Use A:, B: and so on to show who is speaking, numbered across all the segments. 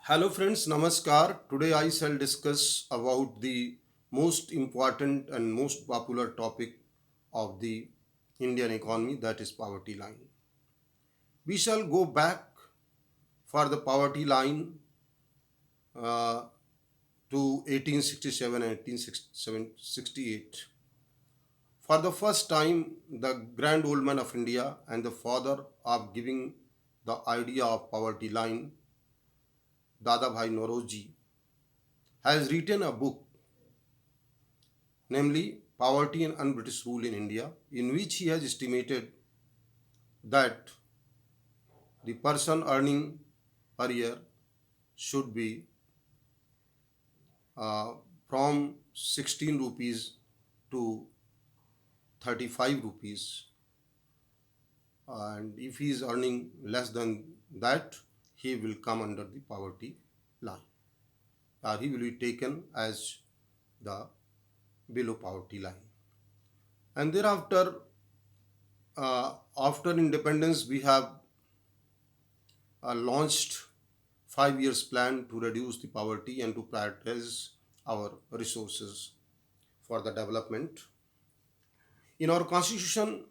A: Hello friends, namaskar. Today I shall discuss about the most important and most popular topic of the Indian economy, that is poverty line. We shall go back for the poverty line uh, to 1867 and 1868. For the first time, the grand old man of India and the father of giving the idea of poverty line, Dada Bhai Noroji, has written a book, namely Poverty and Un-British Rule in India, in which he has estimated that the person earning per year should be uh, from 16 rupees to 35 rupees, and if he is earning less than that, he will come under the poverty line, or he will be taken as the below poverty line. And thereafter, after independence, we have launched 5 years plan to reduce the poverty and to prioritize our resources for the development. In our constitution,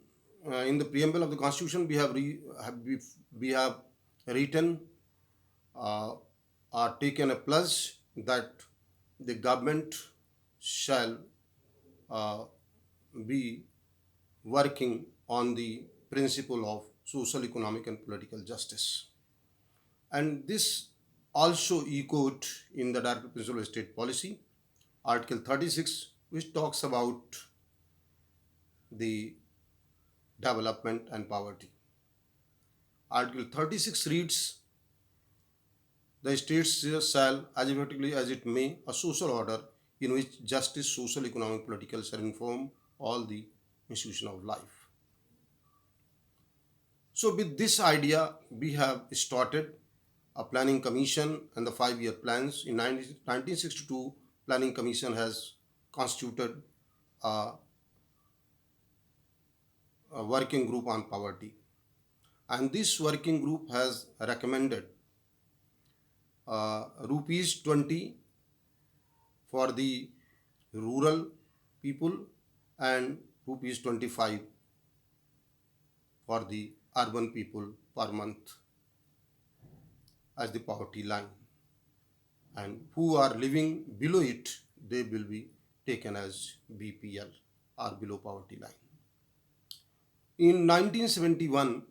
A: in the preamble of the constitution, we have written uh, or taken a pledge that the government shall uh, be working on the principle of social, economic, and political justice. And this also echoed in the Directive Principle of State Policy, Article 36, which talks about the development and poverty. Article 36 reads, the states shall, as effectively as it may, a social order in which justice, social, economic, political shall inform all the institutions of life. So with this idea, we have started a planning commission and the 5 year plans. In 1962, planning commission has constituted a working group on poverty. And this working group has recommended rupees 20 for the rural people and rupees 25 for the urban people per month as the poverty line. And who are living below it, they will be taken as BPL or below poverty line. In 1971,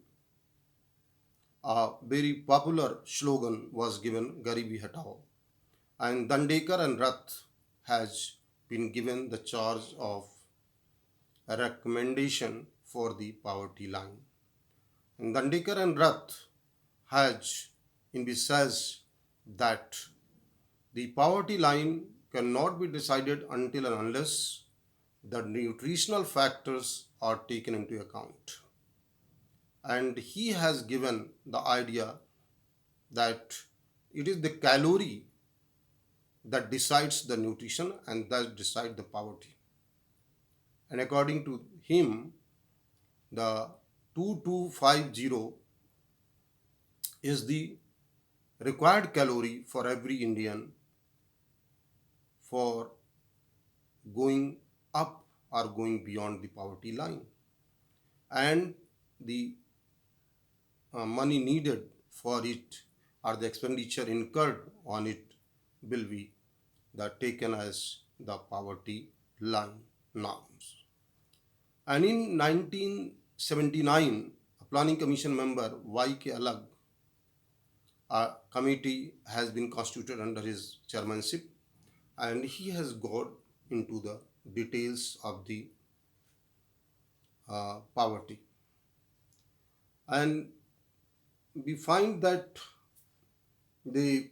A: a very popular slogan was given, Garibi Hatao, and Dandekar and Rath has been given the charge of a recommendation for the poverty line. And Dandekar and Rath has envisaged that the poverty line cannot be decided until and unless the nutritional factors are taken into account. And he has given the idea that it is the calorie that decides the nutrition and that decide the poverty. And according to him, the 2250 is the required calorie for every Indian for going up or going beyond the poverty line. And the money needed for it or the expenditure incurred on it will be taken as the poverty line norms. And in 1979, a planning commission member Y.K. Alag, a committee has been constituted under his chairmanship, and he has got into the details of the poverty. And we find that the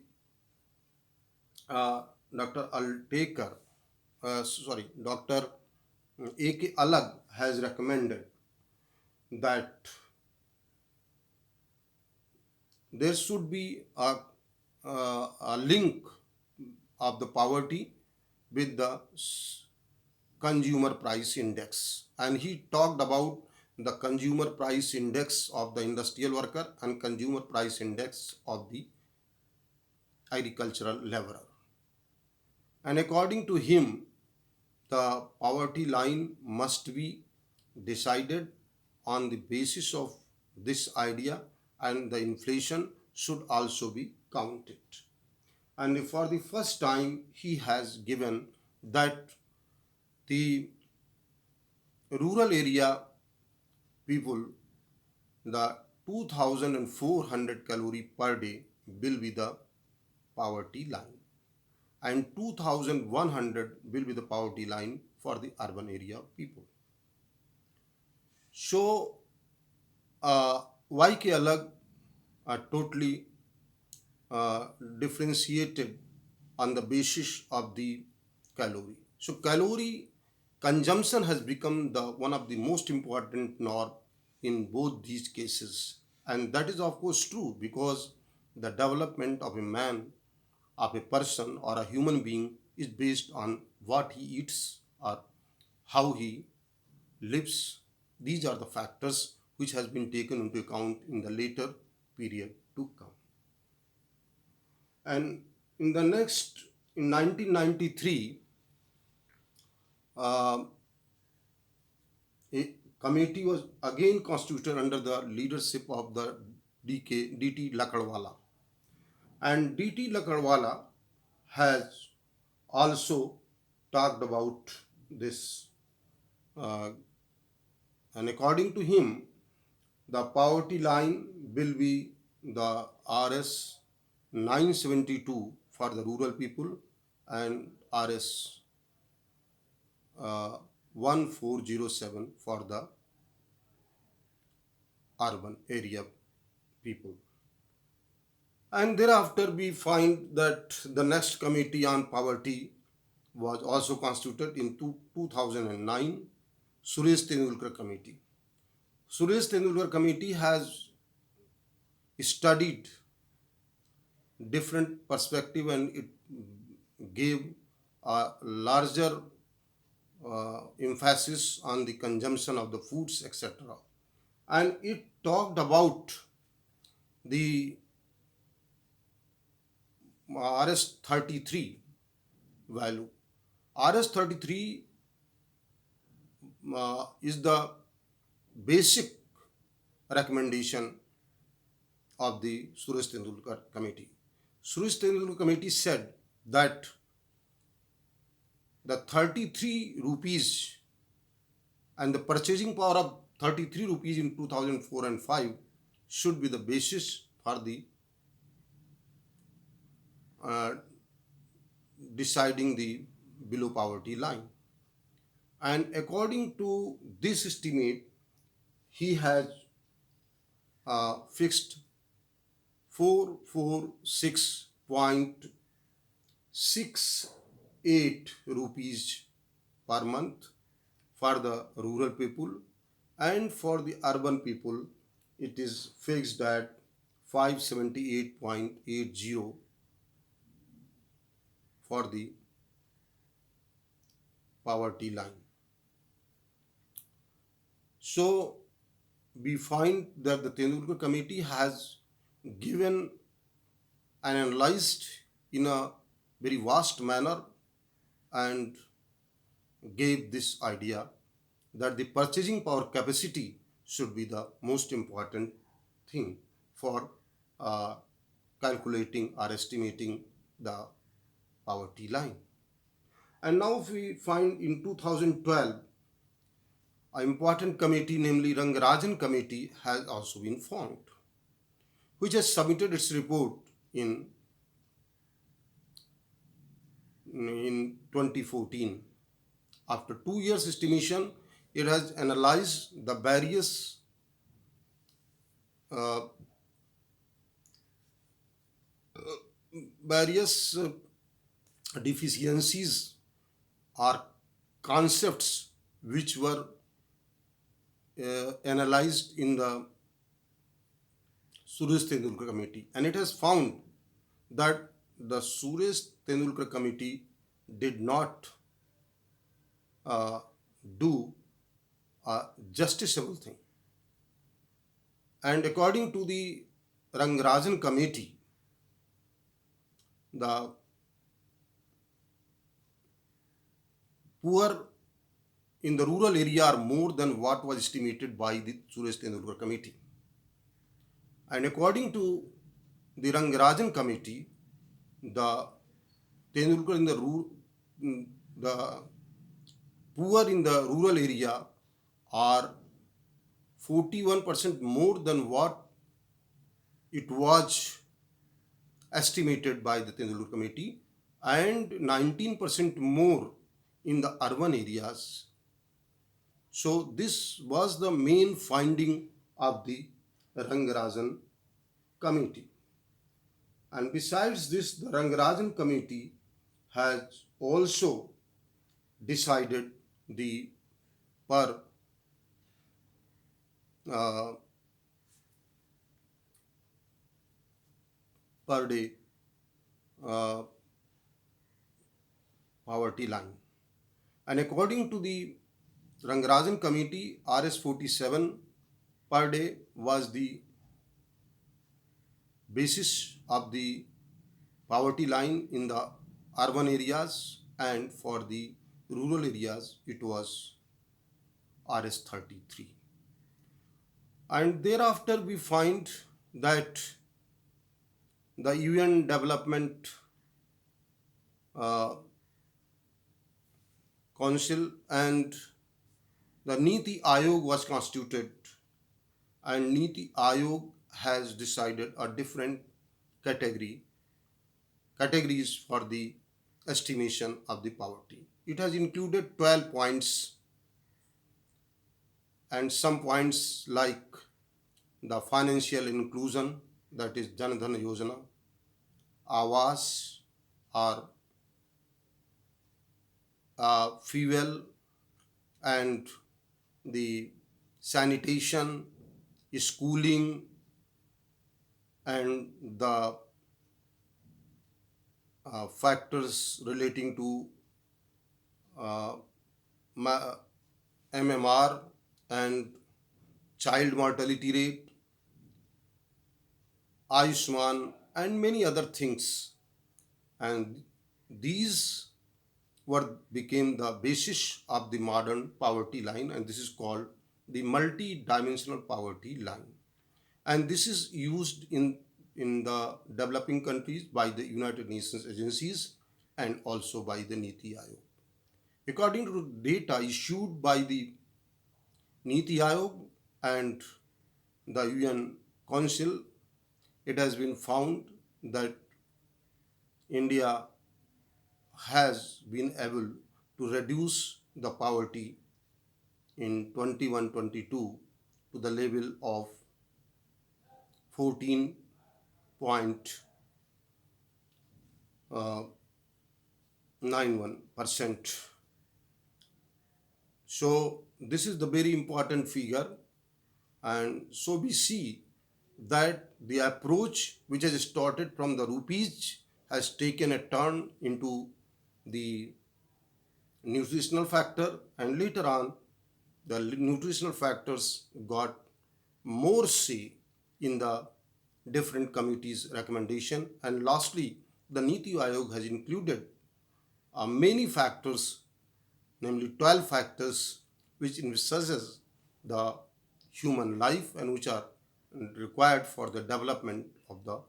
A: Dr. Altaker, Dr. A.K. Alag has recommended that there should be a link of the poverty with the consumer price index. And he talked about the consumer price index of the industrial worker and consumer price index of the agricultural laborer. And according to him, the poverty line must be decided on the basis of this idea, and the inflation should also be counted. And for the first time, he has given that the rural area people, the 2400 calorie per day will be the poverty line, and 2100 will be the poverty line for the urban area people. So YK alag are totally differentiated on the basis of the calorie. So calorie consumption has become the one of the most important norm in both these cases, and that is of course true, because the development of a man, of a person or a human being, is based on what he eats or how he lives. These are the factors which has been taken into account in the later period to come. And in the next, in 1993, uh, a committee was again constituted under the leadership of the DT Lakadwala. And DT Lakadwala has also talked about this. Uh, and according to him, the poverty line will be the RS 972 for the rural people and RS 1407 for the urban area people. And thereafter, we find that the next committee on poverty was also constituted in 2009, Suresh Tendulkar Committee. Suresh Tendulkar Committee has studied different perspective, and it gave a larger emphasis on the consumption of the foods, etc. And it talked about the RS 33 value. RS 33 is the basic recommendation of the Suresh Tendulkar Committee. Suresh Tendulkar Committee said that the 33 rupees and the purchasing power of 33 rupees in 2004 and 5 should be the basis for the deciding the below poverty line. And according to this estimate, he has fixed 446.68 rupees per month for the rural people, and for the urban people it is fixed at 578.80 for the poverty line. So we find that the Tendulkar Committee has given and analyzed in a very vast manner and gave this idea that the purchasing power capacity should be the most important thing for calculating or estimating the poverty line. And now if we find in 2012, an important committee, namely Rangarajan Committee, has also been formed, which has submitted its report in 2014. After 2 years estimation, it has analyzed the various deficiencies or concepts which were analyzed in the Suresh Tendulkar Committee, and it has found that the Suresh Tendulkar Committee did not do a justiciable thing. And according to the Rangarajan Committee, the poor in the rural area are more than what was estimated by the Suresh Tendulkar Committee. And according to the Rangarajan Committee, the Tendulkar in the poor in the rural area are 41% more than what it was estimated by the Tendulkar Committee, and 19% more in the urban areas. So this was the main finding of the Rangarajan Committee. And besides this, the Rangarajan Committee has also decided the per uh, per day uh, poverty line. And according to the Rangarajan Committee, RS 47 per day was the basis of the poverty line in the urban areas, and for the rural areas it was RS 33. And thereafter we find that the UN Development Council and the Niti Ayog was constituted, and Niti Ayog has decided a different categories for the estimation of the poverty. It has included 12 points, and some points like the financial inclusion, that is Jan Dhan Yojana, Awas or fuel, and the sanitation, schooling, and the factors relating to uh, MMR and child mortality rate, Ayushman, and many other things. And these became the basis of the modern poverty line, and this is called the multi-dimensional poverty line. And this is used in the developing countries by the United Nations agencies and also by the Niti Ayog. According to data issued by the Niti Ayog and the UN Council, it has been found that India has been able to reduce the poverty in 21-22 to the level of 14.91%. So this is the very important figure, and so we see that the approach which has started from the rupees has taken a turn into the nutritional factor, and later on the nutritional factors got more say in the different committees' recommendation. And lastly, the Niti Ayog has included many factors, namely 12 factors, which envisages the human life and which are required for the development of the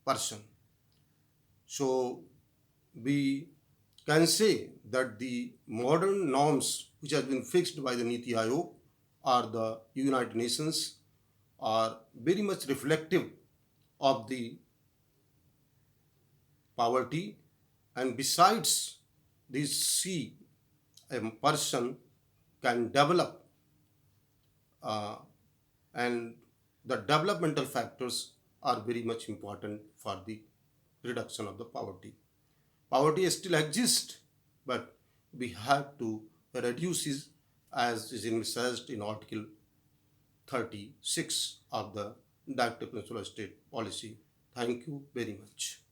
A: person. So we can say that the modern norms which have been fixed by the Niti Ayog or the United Nations are very much reflective of the poverty. And besides this, see, a person can develop and the developmental factors are very much important for the reduction of the poverty. Poverty still exists, but we have to reduce it as is envisaged in Article 36 of the Directive Principle of State Policy. Thank you very much.